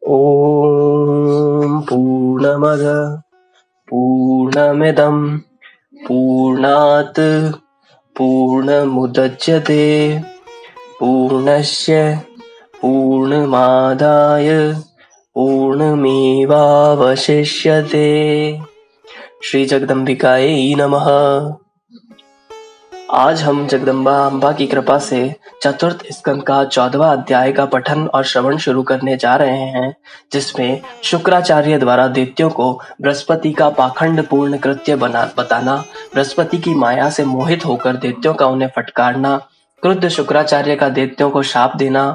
ॐ पूर्णमद पूर्णमिदं पूर्णात् पूर्णमुदच्यते पूर्णस्य पूर्णमादाय पूर्णमेवावशिष्यते। श्री जगदम्बिकायै नमः। आज हम जगदम्बा अम्बा की कृपा से चतुर्थ स्कंद का 14वां अध्याय का पठन और श्रवण शुरू करने जा रहे हैं, जिसमें शुक्राचार्य द्वारा दैत्यों को बृहस्पति का पाखंड पूर्ण कृत्य बताना, बृहस्पति की माया से मोहित होकर दैत्यों का उन्हें फटकारना, क्रुद्ध शुक्राचार्य का दैत्यों को शाप देना,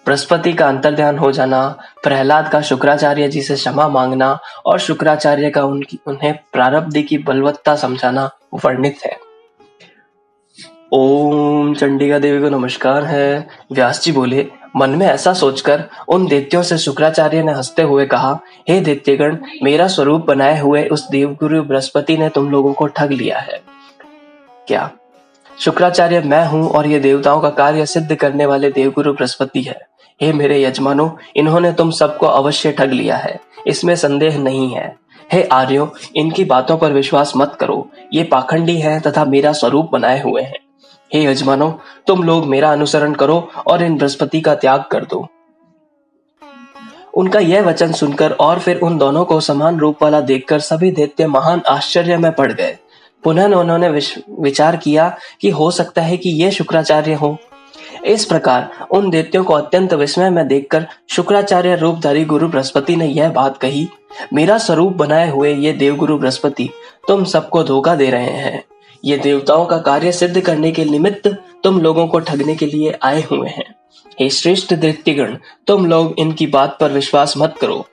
बृहस्पति का अंतर्ध्यान हो जाना, प्रहलाद का शुक्राचार्य जी से क्षमा मांगना और शुक्राचार्य का उन्हें प्रारब्ध की बलवत्ता समझाना वर्णित है। ओम चंडिका देवी को नमस्कार है। व्यास जी बोले, मन में ऐसा सोचकर उन दैत्यों से शुक्राचार्य ने हंसते हुए कहा, हे दैत्यगण, मेरा स्वरूप बनाए हुए उस देवगुरु बृहस्पति ने तुम लोगों को ठग लिया है क्या? शुक्राचार्य मैं हूँ और ये देवताओं का कार्य सिद्ध करने वाले देवगुरु बृहस्पति है। हे मेरे यजमानों, इन्होंने तुम सबको अवश्य ठग लिया है, इसमें संदेह नहीं है। हे आर्यों, इनकी बातों पर विश्वास मत करो, ये पाखंडी हैं तथा मेरा स्वरूप बनाए हुए हैं। हे यजमानों, तुम लोग मेरा अनुसरण करो और इन बृहस्पति का त्याग कर दो। उनका यह वचन सुनकर और फिर उन दोनों को समान रूप वाला देखकर सभी दैत्य महान आश्चर्य में पड़ गए। पुनः उन्होंने विचार किया कि हो सकता है कि ये शुक्राचार्य हो। इस प्रकार उन दैत्यों को अत्यंत विस्मय में देखकर शुक्राचार्य रूपधारी गुरु बृहस्पति ने यह बात कही, मेरा स्वरूप बनाए हुए ये देवगुरु बृहस्पति तुम सबको धोखा दे रहे हैं। ये देवताओं का कार्य सिद्ध करने के निमित्त तुम लोगों को ठगने के लिए आए हुए हैं। हे श्रेष्ठ दैत्यगण, तुम लोग इनकी बात पर विश्वास मत करो।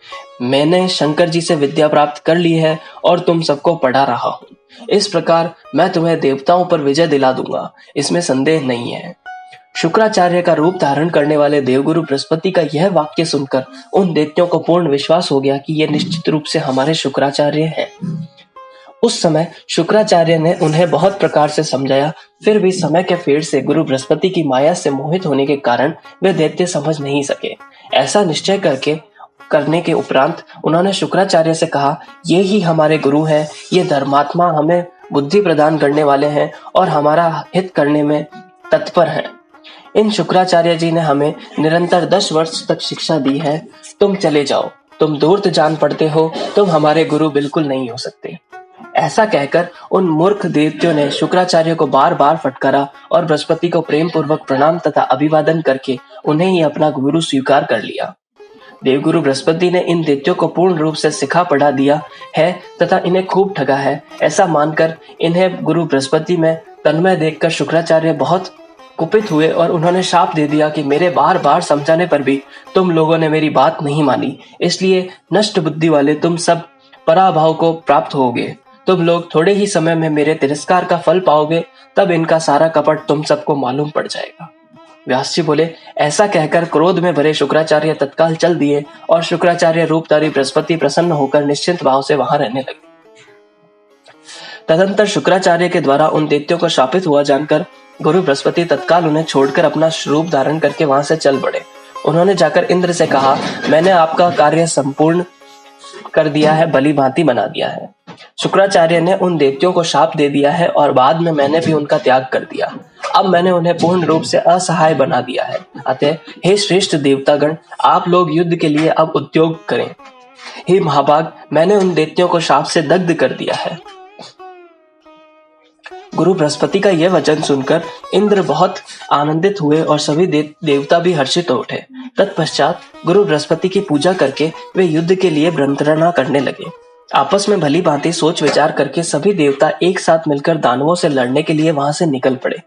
मैंने शंकर जी से विद्या प्राप्त कर ली है और तुम सबको पढ़ा रहा हूँ। इस प्रकार मैं तुम्हें देवताओं पर विजय दिला दूंगा, इसमें संदेह नहीं है। शुक्राचार्य का रूप धारण करने वाले देवगुरु बृहस्पति का यह वाक्य सुनकर उन दैत्यों को पूर्ण विश्वास हो गया कि ये निश्चित रूप से हमारे शुक्राचार्य हैं। उस समय शुक्राचार्य ने उन्हें बहुत प्रकार से समझाया, फिर भी समय के फेर से गुरु बृहस्पति की माया से मोहित होने के कारण वे दैत्य समझ नहीं सके। ऐसा निश्चय करने के उपरांत उन्होंने शुक्राचार्य से कहा, ये ही हमारे गुरु हैं, ये धर्मात्मा हमें बुद्धि प्रदान करने वाले हैं और हमारा हित करने में तत्पर हैं। इन शुक्राचार्य जी ने हमें निरंतर 10 वर्ष तक शिक्षा दी है। तुम चले जाओ, तुम धूर्त जान पड़ते हो, तुम हमारे गुरु बिल्कुल नहीं हो सकते। ऐसा कहकर उन मूर्ख दैत्यों ने शुक्राचार्य को बार बार फटकारा और बृहस्पति को प्रेम पूर्वक प्रणाम तथा अभिवादन करके उन्हें ही अपना गुरु स्वीकार कर लिया। देवगुरु बृहस्पति ने इन दैत्यों को पूर्ण रूप से सिखा पढ़ा दिया है तथा इन्हें खूब ठगा है। ऐसा मानकर इन्हें गुरु बृहस्पति में तन्मय देखकर शुक्राचार्य बहुत कुपित हुए और उन्होंने शाप दे दिया कि मेरे बार बार समझाने पर भी तुम लोगों ने मेरी बात नहीं मानी, इसलिए नष्ट बुद्धि वाले तुम सब पराभव को प्राप्त होगे। तुम लोग थोड़े ही समय में मेरे तिरस्कार का फल पाओगे, तब इनका सारा कपट तुम सबको मालूम पड़ जाएगा। व्यास जी बोले, ऐसा कहकर क्रोध में भरे शुक्राचार्य तत्काल चल दिए और शुक्राचार्य रूपधारी बृहस्पति प्रसन्न होकर निश्चिंत भाव से वहां रहने लगे। तदंतर शुक्राचार्य के द्वारा उन दैत्यों को शापित हुआ जानकर गुरु बृहस्पति तत्काल उन्हें छोड़कर अपना रूप धारण करके वहां से चल पड़े। उन्होंने जाकर इंद्र से कहा, मैंने आपका कार्य संपूर्ण कर दिया है, भली भांति बना दिया है। शुक्राचार्य ने उन दैत्यों को शाप दे दिया है और बाद में मैंने भी उनका त्याग कर दिया। अब मैंने उन्हें पूर्ण रूप से असहाय बना दिया है। अतः हे श्रेष्ठ देवतागण, आप लोग युद्ध के लिए अब उद्योग करें। हे महाभाग, मैंने उन दैत्यों को शाप से दग्ध कर दिया है। गुरु बृहस्पति का यह वचन सुनकर इंद्र बहुत आनंदित हुए और सभी देवता भी हर्षित हो उठे। तत्पश्चात गुरु बृहस्पति की पूजा करके वे युद्ध के लिए मंत्रणा करने लगे। आपस में भली भांति सोच विचार करके सभी देवता एक साथ मिलकर दानवों से लड़ने के लिए वहां से निकल पड़े।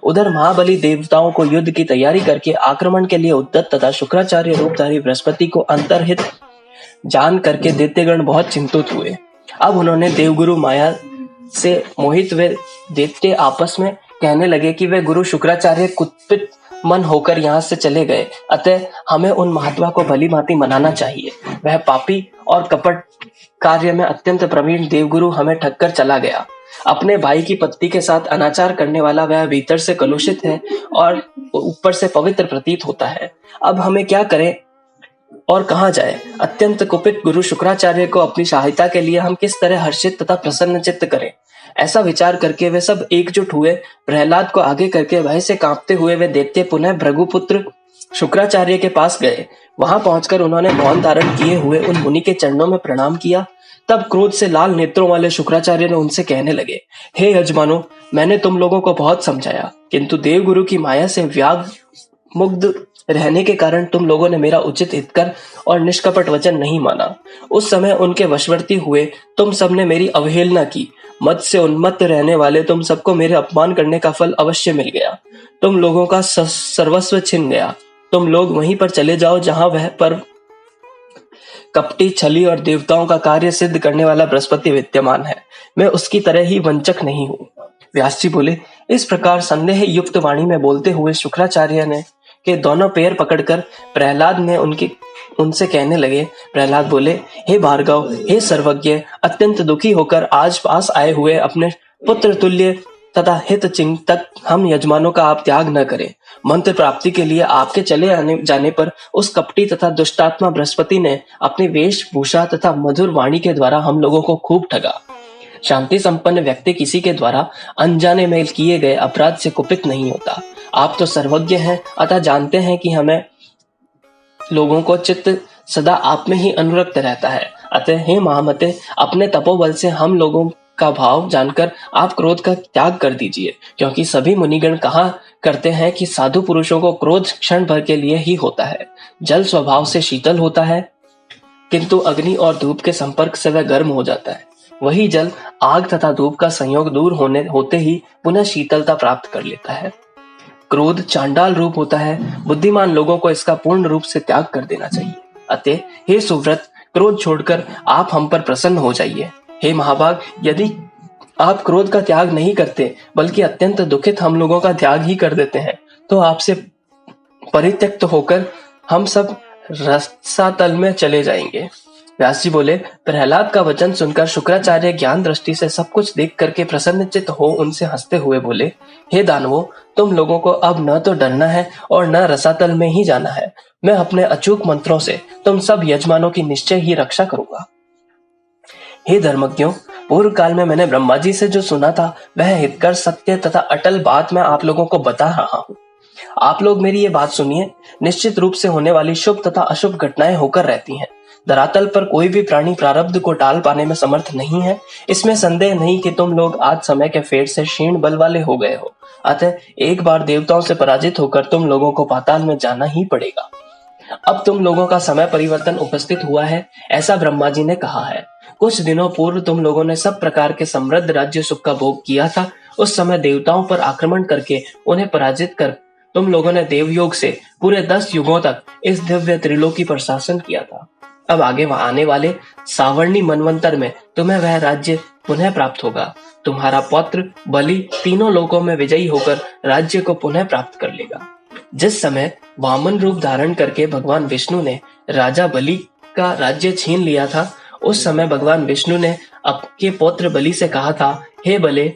उधर महाबली देवताओं को युद्ध की तैयारी करके आक्रमण के लिए उद्यत तथा शुक्राचार्य रूपधारी बृहस्पति को अंतर्हित जान करके दैत्यगण बहुत चिंतित हुए। अब उन्होंने देवगुरु माया से मोहित वे दैत्य आपस में कहने लगे कि वे गुरु शुक्राचार्य कुपित मन होकर यहाँ से चले गए, अतः हमें उन महात्मा को भली भांति मनाना चाहिए। वह पापी और कपट कार्य में अत्यंत प्रवीण देवगुरु हमें ठगकर चला गया। अपने भाई की पत्नी के साथ अनाचार करने वाला वह भीतर से कलुषित है और ऊपर से पवित्र प्रतीत होता है। अब हमें क्या करें? और कहाँ जाए। अत्यंत कुपित गुरु शुक्राचार्य को अपनी सहायता के लिए हम किस तरह हर्षित तथा प्रसन्न चित्त करें। ऐसा विचार करके वे सब एकजुट हुए। प्रहलाद को आगे करके भय से कांपते हुए वे दैत्य पुनः भृगुपुत्र शुक्राचार्य के पास गए। वहां पहुंचकर उन्होंने मौन धारण किए हुए उन मुनि के चरणों में प्रणाम किया। तब क्रोध से लाल नेत्रों वाले शुक्राचार्य ने उनसे कहने लगे, हे यजमानों, मैंने तुम लोगों को बहुत समझाया, किंतु देवगुरु की माया से व्याग मुग्ध रहने के कारण तुम लोगों ने मेरा उचित हितकर और निष्कपट वचन नहीं माना। उस समय उनके वशवर्ती हुए तुम सबने मेरी अवहेलना की। मद से उन्मत्त रहने वाले तुम सबको मेरे अपमान करने का फल अवश्य मिल गया। तुम लोगों का सर्वस्व छिन गया। तुम लोग वहीं पर चले जाओ जहां वह पर कपटी, छली और देवताओं का कार्य सिद्ध करने वाला बृहस्पति विद्यमान है। मैं उसकी तरह ही वंचक नहीं हूँ। व्यास जी बोले, इस प्रकार संदेह युक्त वाणी में बोलते हुए शुक्राचार्य ने के दोनों पैर पकड़कर प्रहलाद ने उनसे कहने लगे। प्रहलाद बोले, हे भार्गव, हे सर्वज्ञ, अत्यंत दुखी होकर आज पास आए हुए अपने पुत्र तुल्य तथा हित चिंतक हम यजमानों का आप त्याग न करें। मंत्र प्राप्ति के लिए आपके चले जाने पर उस कपटी तथा दुष्टात्मा बृहस्पति ने अपनी वेशभूषा तथा मधुर वाणी के द्वारा हम लोगों को खूब ठगा। शांति संपन्न व्यक्ति किसी के द्वारा अनजाने में किए गए अपराध से कुपित नहीं होता। आप तो सर्वज्ञ हैं, अतः जानते हैं कि हमें लोगों को चित्त सदा आप में ही अनुरक्त रहता है। अतः हे महामते, अपने तपोबल से हम लोगों का भाव जानकर आप क्रोध का त्याग कर दीजिए, क्योंकि सभी मुनिगण कहा करते हैं कि साधु पुरुषों को क्रोध क्षण भर के लिए ही होता है। जल स्वभाव से शीतल होता है, किंतु अग्नि और धूप के संपर्क से वह गर्म हो जाता है। वही जल आग तथा धूप का संयोग दूर होते ही पुनः शीतलता प्राप्त कर लेता है। क्रोध चांडाल रूप होता है। बुद्धिमान लोगों को इसका पूर्ण रूप से त्याग कर देना चाहिए। अतः हे सुव्रत, क्रोध छोड़कर आप हम पर प्रसन्न हो जाइए। हे महाभाग, यदि आप क्रोध का त्याग नहीं करते बल्कि अत्यंत दुखित हम लोगों का त्याग ही कर देते हैं, तो आपसे परित्यक्त होकर हम सब रसातल में चले जाएंगे। व्यास जी बोले, प्रहलाद का वचन सुनकर शुक्राचार्य ज्ञान दृष्टि से सब कुछ देख करके प्रसन्नचित्त हो उनसे हंसते हुए बोले, हे दानवों, तुम लोगों को अब न तो डरना है और न रसातल में ही जाना है। मैं अपने अचूक मंत्रों से तुम सब यजमानों की निश्चय ही रक्षा करूंगा। हे धर्मज्ञों, पूर्व काल में मैंने ब्रह्मा जी से जो सुना था वह हितकर सत्य तथा अटल बात मैं आप लोगों को बता रहा हूँ। आप लोग मेरी ये बात सुनिए। निश्चित रूप से होने वाली शुभ तथा अशुभ घटनाएं होकर रहती हैं। धरातल पर कोई भी प्राणी प्रारब्ध को टाल पाने में समर्थ नहीं है। इसमें संदेह नहीं कि तुम लोग आज समय के फेर से क्षीण बल वाले हो गए हो। अतः एक बार देवताओं से पराजित होकर तुम लोगों को पाताल में जाना ही पड़ेगा। अब तुम लोगों का समय परिवर्तन उपस्थित हुआ है, ऐसा ब्रह्मा जी ने कहा है। कुछ दिनों पूर्व तुम लोगों ने सब प्रकार के समृद्ध राज्य सुख का भोग किया था। उस समय देवताओं पर आक्रमण करके उन्हें पराजित कर तुम लोगों ने देवयोग से पूरे 10 युगों तक इस दिव्य त्रिलोकी पर शासन किया था। अब आगे वहां आने वाले सावर्णी मनवंतर में तुम्हें वह राज्य पुनः प्राप्त होगा। तुम्हारा पौत्र बलि तीनों लोकों में विजयी होकर राज्य को पुनः प्राप्त कर लेगा। जिस समय वामन रूप धारण करके भगवान विष्णु ने राजा बलि का राज्य छीन लिया था, उस समय भगवान विष्णु ने आपके पौत्र बलि से कहा था, हे बले,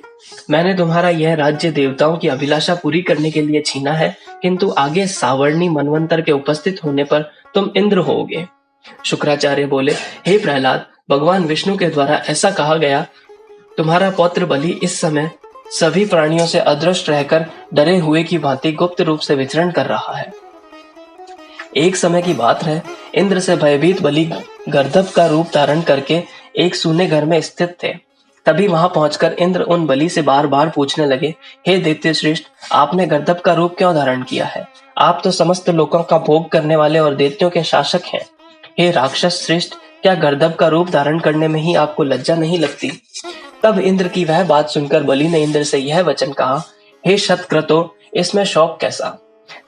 मैंने तुम्हारा यह राज्य देवताओं की अभिलाषा पूरी करने के लिए छीना है, किंतु आगे सावर्णी मनवंतर के उपस्थित होने पर तुम इंद्र होगे। शुक्राचार्य बोले, हे प्रहलाद, भगवान विष्णु के द्वारा ऐसा कहा गया, तुम्हारा पौत्र बलि इस समय सभी प्राणियों से अदृष्ट रहकर डरे हुए की भांति गुप्त रूप से विचरण कर रहा है। एक समय की बात है, इंद्र से भयभीत बलि गर्दभ का रूप धारण करके एक सूने घर में स्थित थे। तभी वहां पहुंचकर इंद्र उन बलि से बार बार पूछने लगे, हे दैत्य श्रेष्ठ, आपने गर्दभ का रूप क्यों धारण किया है? आप तो समस्त लोकों का भोग करने वाले और दैत्यों के शासक हैं। हे राक्षस श्रेष्ठ, क्या गर्दभ का रूप धारण करने में ही आपको लज्जा नहीं लगती? तब इंद्र की वह बात सुनकर बलि ने इंद्र से यह वचन कहा, हे शतक्रतो, इसमें शौक कैसा?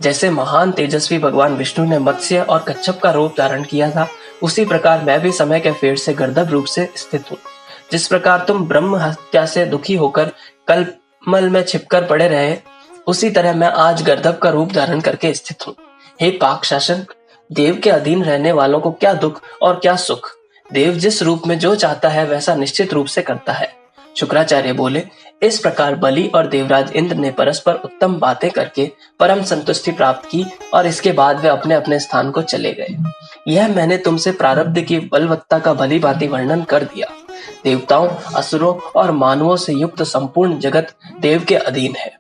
जैसे महान तेजस्वी भगवान विष्णु ने मत्स्य और कच्छप का रूप धारण किया था, उसी प्रकार मैं भी समय के फेर से गर्दभ रूप से स्थित हूँ। जिस प्रकार तुम ब्रह्म हत्या से दुखी होकर कलमल में छिपकर पड़े रहे, उसी तरह मैं आज गर्दभ का रूप धारण करके स्थित हूँ। हे पाक शासक, देव के अधीन रहने वालों को क्या दुख और क्या सुख। देव जिस रूप में जो चाहता है वैसा निश्चित रूप से करता है। शुक्राचार्य बोले, इस प्रकार बलि और देवराज इंद्र ने परस्पर उत्तम बातें करके परम संतुष्टि प्राप्त की और इसके बाद वे अपने अपने स्थान को चले गए। यह मैंने तुमसे प्रारब्ध की बलवत्ता का भली भांति वर्णन कर दिया। देवताओं, असुरों और मानवों से युक्त संपूर्ण जगत देव के अधीन है।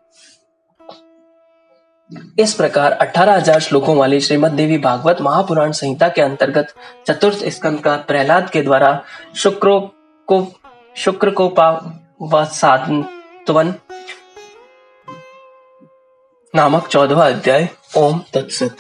इस प्रकार 18,000 श्लोकों वाली श्रीमद् देवी भागवत महापुराण संहिता के अंतर्गत चतुर्थ स्कंद का प्रहलाद के द्वारा शुक्र को सात्वन नामक 14वां अध्याय। ओम तत्सत।